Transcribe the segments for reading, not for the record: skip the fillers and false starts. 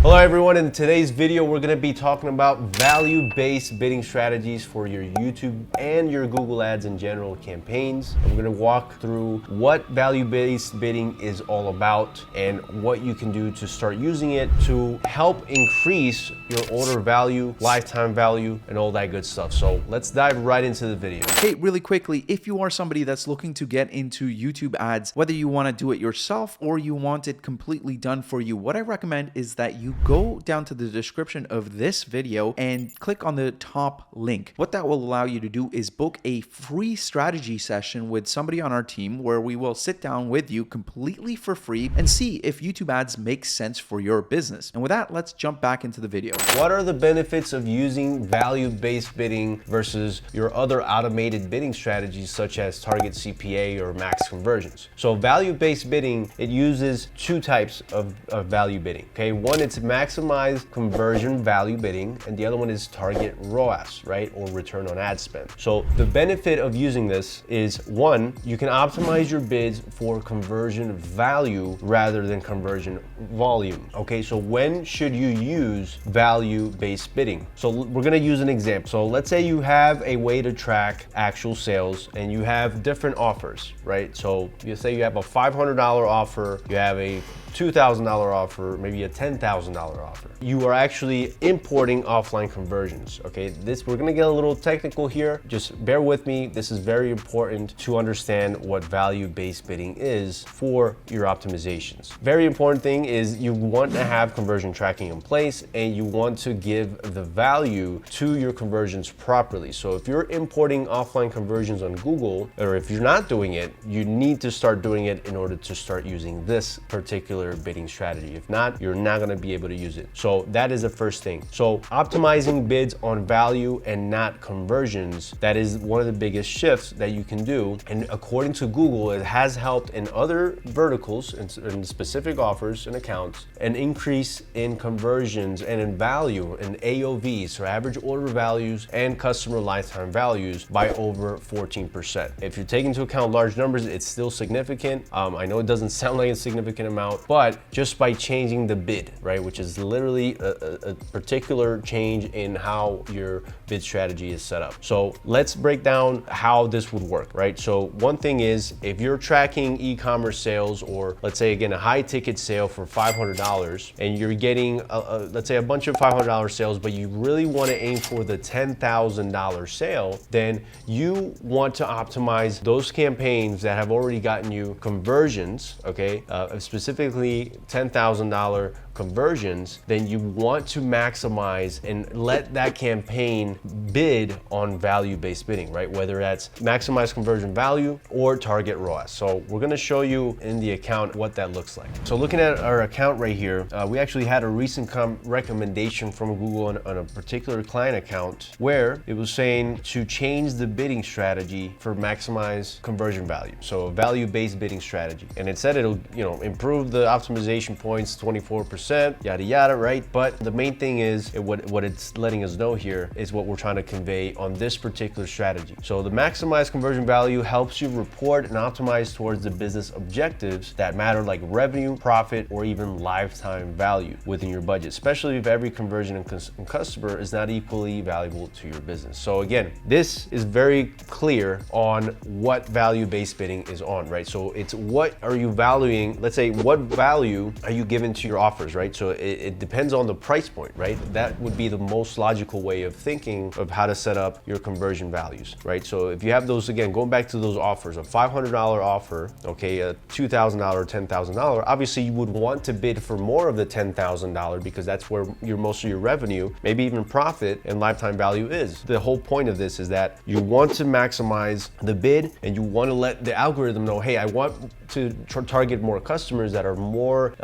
Hello everyone, in today's video we're going to be talking about value-based bidding strategies for your YouTube and your Google Ads in general campaigns. And we're going to walk through what value-based bidding is all about and what you can do to start using it to help increase your order value, lifetime value, and all that good stuff. So let's dive right into the video. Hey, really quickly, if you are somebody that's looking to get into YouTube ads, whether you want to do it yourself or you want it completely done for you, what I recommend is that you go down to the description of this video and click on the top link. What that will allow you to do is book a free strategy session with somebody on our team where we will sit down with you completely for free and see if YouTube ads make sense for your business. And with that, let's jump back into the video. What are the benefits of using value-based bidding versus your other automated bidding strategies such as target CPA or max conversions? So value-based bidding, it uses two types of value bidding. Okay, one, it's maximize conversion value bidding, and the other one is target ROAS, right, or return on ad spend. So the benefit of using this is, one, you can optimize your bids for conversion value rather than conversion volume. Okay, so when should you use value-based bidding? So we're going to use an example. So let's say you have a way to track actual sales and you have different offers, right? So you say you have a $500 offer, you have a $2,000 offer, maybe a $10,000 offer. You are actually importing offline conversions, okay? We're gonna get a little technical here. Just bear with me. This is very important to understand what value-based bidding is for your optimizations. Very important thing is you want to have conversion tracking in place and you want to give the value to your conversions properly. So if you're importing offline conversions on Google, or if you're not doing it, you need to start doing it in order to start using this particular bidding strategy. If not, you're not going to be able to use it. So that is the first thing. So optimizing bids on value and not conversions, that is one of the biggest shifts that you can do. And according to Google, it has helped in other verticals, in specific offers and accounts, an increase in conversions and in value in AOVs, so average order values and customer lifetime values, by over 14%. If you take into account large numbers, it's still significant. I know it doesn't sound like a significant amount, but just by changing the bid, right, which is literally a particular change in how your bid strategy is set up. So let's break down how this would work, right? So one thing is, if you're tracking e-commerce sales, or let's say again a high ticket sale for $500, and you're getting let's say a bunch of $500 sales, but you really want to aim for the $10,000 sale, then you want to optimize those campaigns that have already gotten you conversions, okay, specifically $10,000 conversions. Then you want to maximize and let that campaign bid on value-based bidding, right? Whether that's maximize conversion value or target ROAS. So we're going to show you in the account what that looks like. So looking at our account right here, we actually had a recent recommendation from Google on a particular client account where it was saying to change the bidding strategy for maximize conversion value. So a value-based bidding strategy. And it said it'll, improve the optimization points 24%, yada yada, right? But the main thing is what it's letting us know here is what we're trying to convey on this particular strategy. So the maximize conversion value helps you report and optimize towards the business objectives that matter, like revenue, profit, or even lifetime value within your budget, especially if every conversion and customer is not equally valuable to your business. So again, this is very clear on what value-based bidding is on, right? So it's what are you valuing? Let's say, what value are you giving to your offers, right? So it depends on the price point, right? That would be the most logical way of thinking of how to set up your conversion values, right? So if you have those, again, going back to those offers, a $500 offer, okay, a $2,000 or $10,000, obviously you would want to bid for more of the $10,000 because that's where most of your revenue, maybe even profit and lifetime value is. The whole point of this is that you want to maximize the bid and you want to let the algorithm know, hey, I want to target more customers that are more,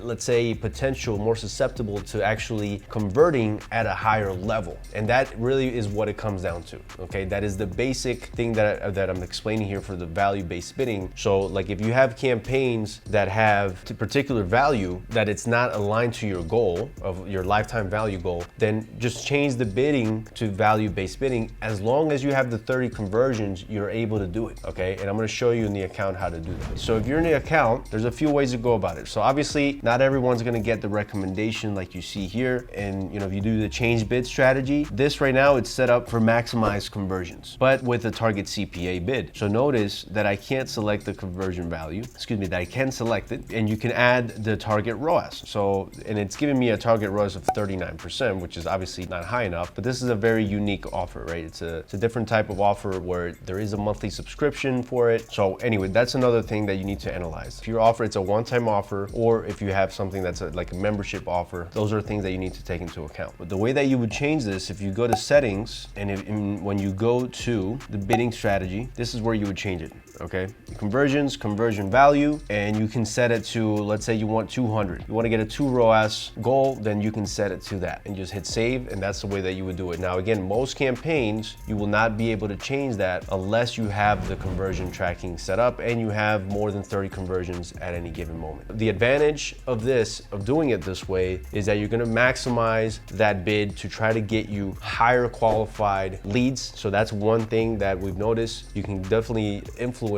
let's say, potential, more susceptible to actually converting at a higher level. And that really is what it comes down to, okay? That is the basic thing that I'm explaining here for the value-based bidding. So like if you have campaigns that have particular value that it's not aligned to your goal of your lifetime value goal, then just change the bidding to value-based bidding. As long as you have the 30 conversions, you're able to do it, okay? And I'm gonna show you in the account how to do that. So if you're in the account, there's a few ways to go about it. So obviously not everyone's gonna get the recommendation like you see here. And if you do the change bid strategy, this right now it's set up for maximized conversions, but with a target CPA bid. So notice that I can't select the conversion value, that I can select it, and you can add the target ROAS. So, and it's giving me a target ROAS of 39%, which is obviously not high enough, but this is a very unique offer, right? It's a different type of offer where there is a monthly subscription for it. So anyway, that's another thing that you need to analyze. If your offer, it's a one-time offer, or if you have something that's like a membership offer, those are things that you need to take into account. But the way that you would change this, if you go to settings, and when you go to the bidding strategy, this is where you would change it. Okay, conversions, conversion value, and you can set it to, let's say you want 200. You want to get a 2 ROAS goal, then you can set it to that and just hit save, and that's the way that you would do it. Now again, most campaigns, you will not be able to change that unless you have the conversion tracking set up and you have more than 30 conversions at any given moment. The advantage of doing it this way, is that you're going to maximize that bid to try to get you higher qualified leads. So that's one thing that we've noticed. You can definitely influence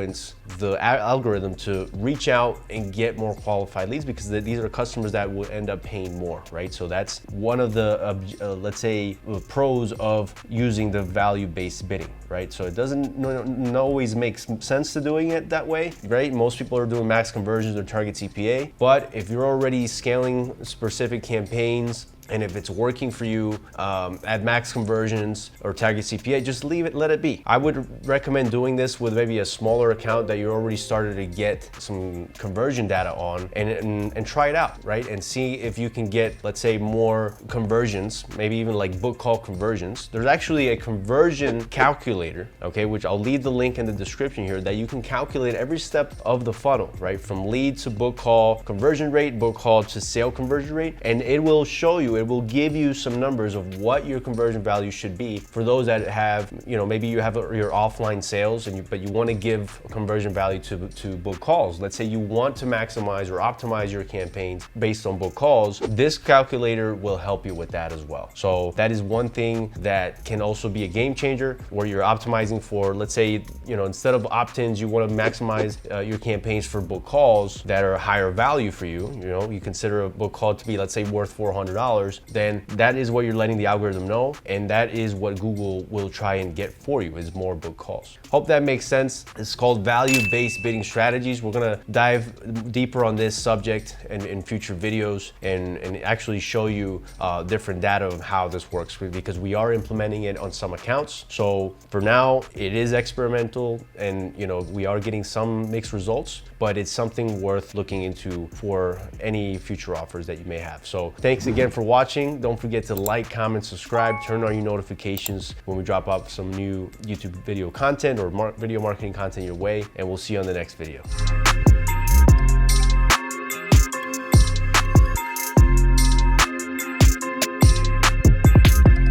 the algorithm to reach out and get more qualified leads, because these are customers that will end up paying more, right? So that's one of the, let's say, pros of using the value-based bidding, right? So it doesn't always make sense to doing it that way, right? Most people are doing max conversions or target CPA, but if you're already scaling specific campaigns, and if it's working for you at max conversions or target CPA, just leave it, let it be. I would recommend doing this with maybe a smaller account that you already started to get some conversion data on, and try it out, right? And see if you can get, let's say, more conversions, maybe even like book call conversions. There's actually a conversion calculator, okay, which I'll leave the link in the description here, that you can calculate every step of the funnel, right? From lead to book call conversion rate, book call to sale conversion rate, and it will show you, it will give you some numbers of what your conversion value should be for those that have, maybe you have your offline sales, but you want to give conversion value to book calls. Let's say you want to maximize or optimize your campaigns based on book calls. This calculator will help you with that as well. So that is one thing that can also be a game changer, where you're optimizing for, let's say, instead of opt-ins, you want to maximize your campaigns for book calls that are higher value for you. You consider a book call to be, let's say, worth $400. Then that is what you're letting the algorithm know, and that is what Google will try and get for you, is more book calls. Hope that makes sense. It's called value-based bidding strategies. We're gonna dive deeper on this subject in future videos, and actually show you different data of how this works, because we are implementing it on some accounts. So for now, it is experimental, and we are getting some mixed results, but it's something worth looking into for any future offers that you may have. So thanks again for watching. Don't forget to like, comment, subscribe, turn on your notifications when we drop out some new YouTube video content or video marketing content your way, and we'll see you on the next video.